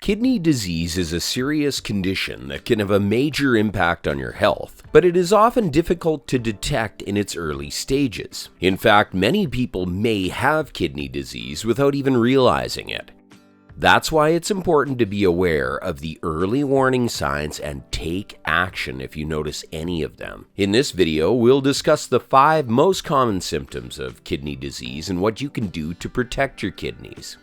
Kidney disease is a serious condition that can have a major impact on your health, but it is often difficult to detect in its early stages. In fact, many people may have kidney disease without even realizing it. That's why it's important to be aware of the early warning signs and take action if you notice any of them. In this video, we'll discuss the 5 most common symptoms of kidney disease and what you can do to protect your kidneys.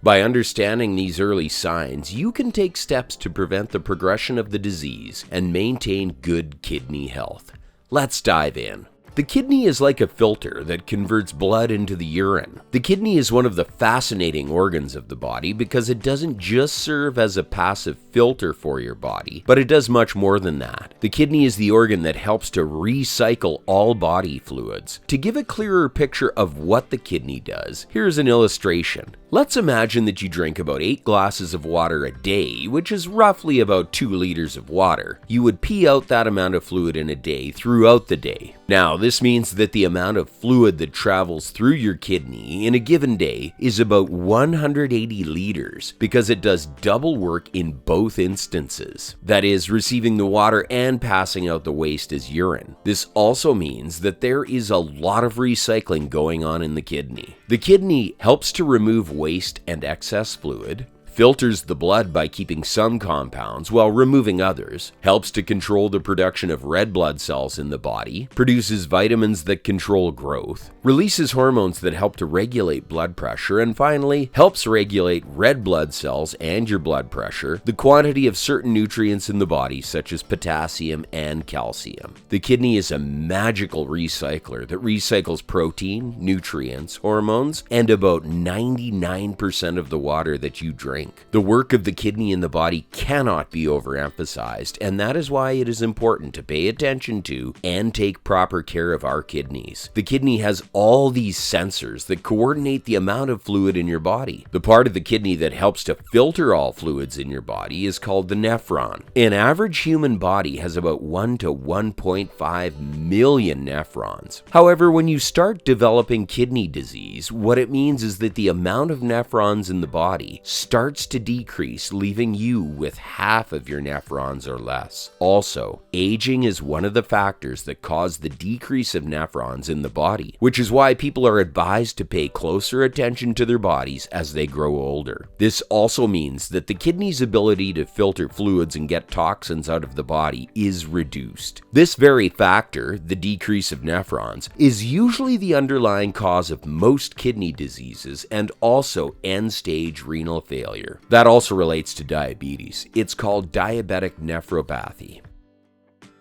By understanding these early signs, you can take steps to prevent the progression of the disease and maintain good kidney health. Let's dive in. The kidney is like a filter that converts blood into the urine. The kidney is one of the fascinating organs of the body because it doesn't just serve as a passive filter for your body, but it does much more than that. The kidney is the organ that helps to recycle all body fluids. To give a clearer picture of what the kidney does, here's an illustration. Let's imagine that you drink about 8 glasses of water a day, which is roughly about 2 liters of water. You would pee out that amount of fluid in a day throughout the day. Now, this means that the amount of fluid that travels through your kidney in a given day is about 180 liters because it does double work in both instances. That is, receiving the water and passing out the waste as urine. This also means that there is a lot of recycling going on in the kidney. The kidney helps to remove waste and excess fluid, filters the blood by keeping some compounds while removing others, helps to control the production of red blood cells in the body, produces vitamins that control growth, releases hormones that help to regulate blood pressure, and finally, helps regulate red blood cells and your blood pressure, the quantity of certain nutrients in the body such as potassium and calcium. The kidney is a magical recycler that recycles protein, nutrients, hormones, and about 99% of the water that you drink. The work of the kidney in the body cannot be overemphasized, and that is why it is important to pay attention to and take proper care of our kidneys. The kidney has all these sensors that coordinate the amount of fluid in your body. The part of the kidney that helps to filter all fluids in your body is called the nephron. An average human body has about 1 to 1.5 million nephrons. However, when you start developing kidney disease, what it means is that the amount of nephrons in the body starts to decrease, leaving you with half of your nephrons or less. Also, aging is one of the factors that cause the decrease of nephrons in the body, which is why people are advised to pay closer attention to their bodies as they grow older. This also means that the kidney's ability to filter fluids and get toxins out of the body is reduced. This very factor, the decrease of nephrons, is usually the underlying cause of most kidney diseases and also end-stage renal failure. That also relates to diabetes. It's called diabetic nephropathy.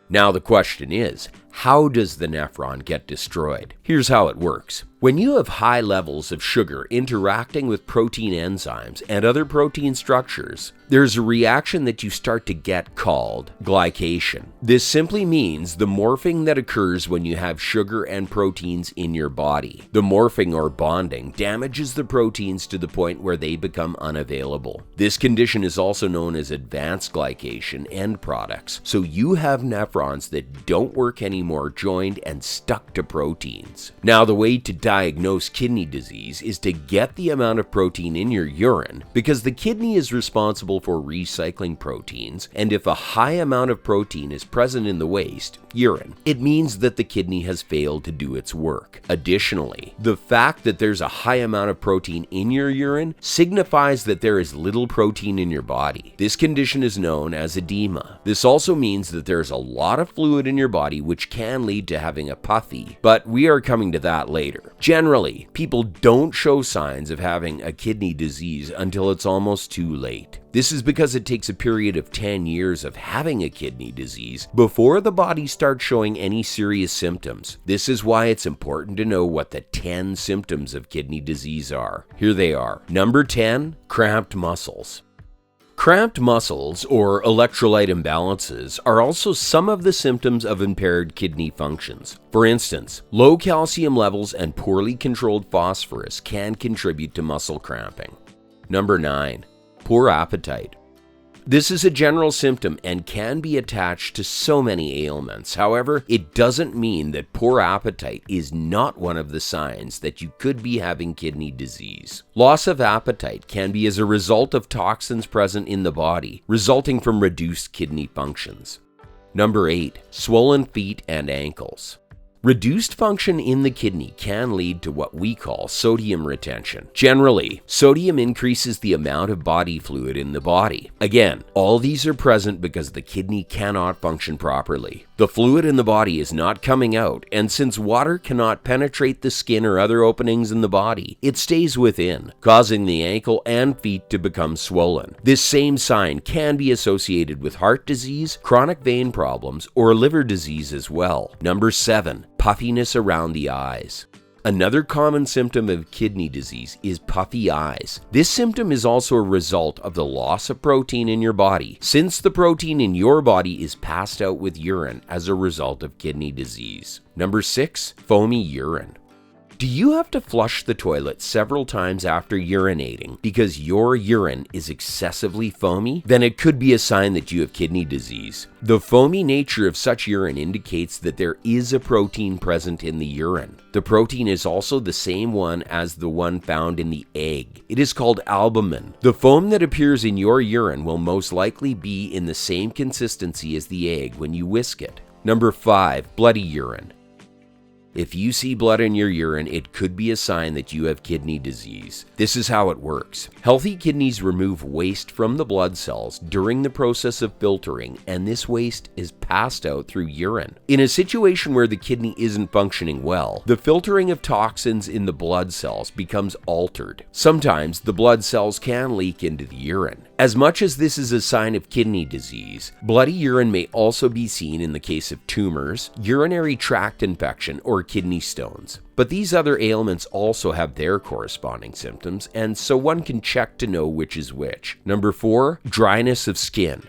Now the question is, how does the nephron get destroyed? Here's how it works. When you have high levels of sugar interacting with protein enzymes and other protein structures, there's a reaction that you start to get called glycation. This simply means the morphing that occurs when you have sugar and proteins in your body. The morphing or bonding damages the proteins to the point where they become unavailable. This condition is also known as advanced glycation end products. So you have nephrons that don't work anymore joined and stuck to proteins. Now the way to diagnose kidney disease is to get the amount of protein in your urine because the kidney is responsible for recycling proteins, and if a high amount of protein is present in the waste, urine, it means that the kidney has failed to do its work. Additionally, the fact that there's a high amount of protein in your urine signifies that there is little protein in your body. This condition is known as edema. This also means that there's a lot of fluid in your body which can lead to having a puffy, but we are coming to that later. Generally, people don't show signs of having a kidney disease until it's almost too late. This is because it takes a period of 10 years of having a kidney disease before the body starts showing any serious symptoms. This is why it's important to know what the 10 symptoms of kidney disease are. Here they are. Number 10, cramped muscles. Cramped muscles, or electrolyte imbalances, are also some of the symptoms of impaired kidney functions. For instance, low calcium levels and poorly controlled phosphorus can contribute to muscle cramping. Number 9. Poor appetite. This is a general symptom and can be attached to so many ailments. However, it doesn't mean that poor appetite is not one of the signs that you could be having kidney disease. Loss of appetite can be as a result of toxins present in the body, resulting from reduced kidney functions. Number 8. Swollen feet and ankles. Reduced function in the kidney can lead to what we call sodium retention. Generally, sodium increases the amount of body fluid in the body. Again, all these are present because the kidney cannot function properly. The fluid in the body is not coming out, and since water cannot penetrate the skin or other openings in the body, it stays within, causing the ankle and feet to become swollen. This same sign can be associated with heart disease, chronic vein problems, or liver disease as well. Number 7. Puffiness around the eyes. Another common symptom of kidney disease is puffy eyes. This symptom is also a result of the loss of protein in your body, since the protein in your body is passed out with urine as a result of kidney disease. Number 6. Foamy urine. Do you have to flush the toilet several times after urinating because your urine is excessively foamy? Then it could be a sign that you have kidney disease. The foamy nature of such urine indicates that there is a protein present in the urine. The protein is also the same one as the one found in the egg. It is called albumin. The foam that appears in your urine will most likely be in the same consistency as the egg when you whisk it. Number 5. Bloody urine. If you see blood in your urine, it could be a sign that you have kidney disease. This is how it works. Healthy kidneys remove waste from the blood cells during the process of filtering, and this waste is passed out through urine. In a situation where the kidney isn't functioning well, the filtering of toxins in the blood cells becomes altered. Sometimes the blood cells can leak into the urine. As much as this is a sign of kidney disease, bloody urine may also be seen in the case of tumors, urinary tract infection, or kidney stones. But these other ailments also have their corresponding symptoms, and so one can check to know which is which. Number 4. Dryness of skin.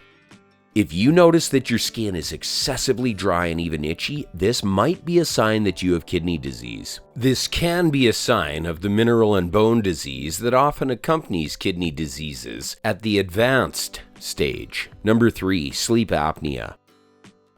If you notice that your skin is excessively dry and even itchy, this might be a sign that you have kidney disease. This can be a sign of the mineral and bone disease that often accompanies kidney diseases at the advanced stage. Number 3. Sleep apnea.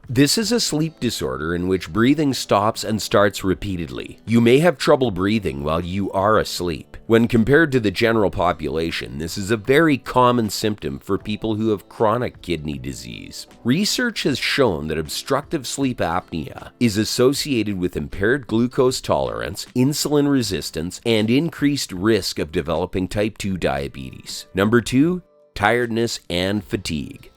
This is a sleep disorder in which breathing stops and starts repeatedly. You may have trouble breathing while you are asleep. When compared to the general population, this is a very common symptom for people who have chronic kidney disease. Research has shown that obstructive sleep apnea is associated with impaired glucose tolerance, insulin resistance, and increased risk of developing type 2 diabetes. Number 2. Tiredness and fatigue.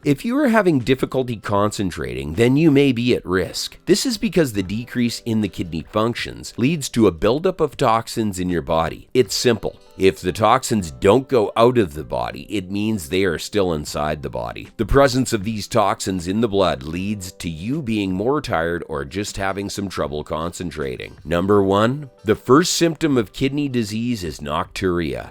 If you are having difficulty concentrating, then you may be at risk. This is because the decrease in the kidney functions leads to a buildup of toxins in your body. It's simple. If the toxins don't go out of the body, it means they are still inside the body. The presence of these toxins in the blood leads to you being more tired or just having some trouble concentrating. Number 1. The first symptom of kidney disease is nocturia.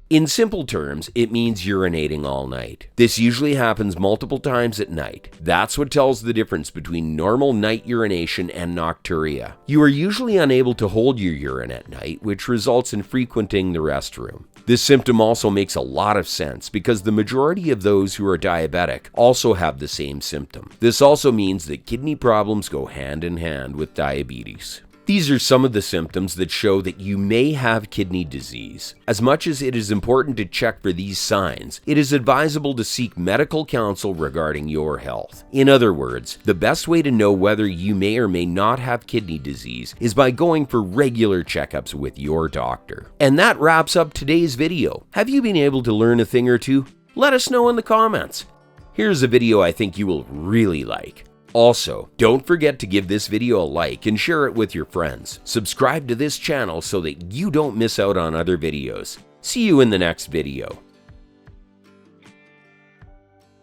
In simple terms, it means urinating all night. This usually happens multiple times at night. That's what tells the difference between normal night urination and nocturia. You are usually unable to hold your urine at night, which results in frequenting the restroom. This symptom also makes a lot of sense because the majority of those who are diabetic also have the same symptom. This also means that kidney problems go hand in hand with diabetes. These are some of the symptoms that show that you may have kidney disease. As much as it is important to check for these signs, it is advisable to seek medical counsel regarding your health. In other words, the best way to know whether you may or may not have kidney disease is by going for regular checkups with your doctor. And that wraps up today's video. Have you been able to learn a thing or two? Let us know in the comments. Here's a video I think you will really like. Also, don't forget to give this video a like and share it with your friends. Subscribe to this channel so that you don't miss out on other videos. See you in the next video.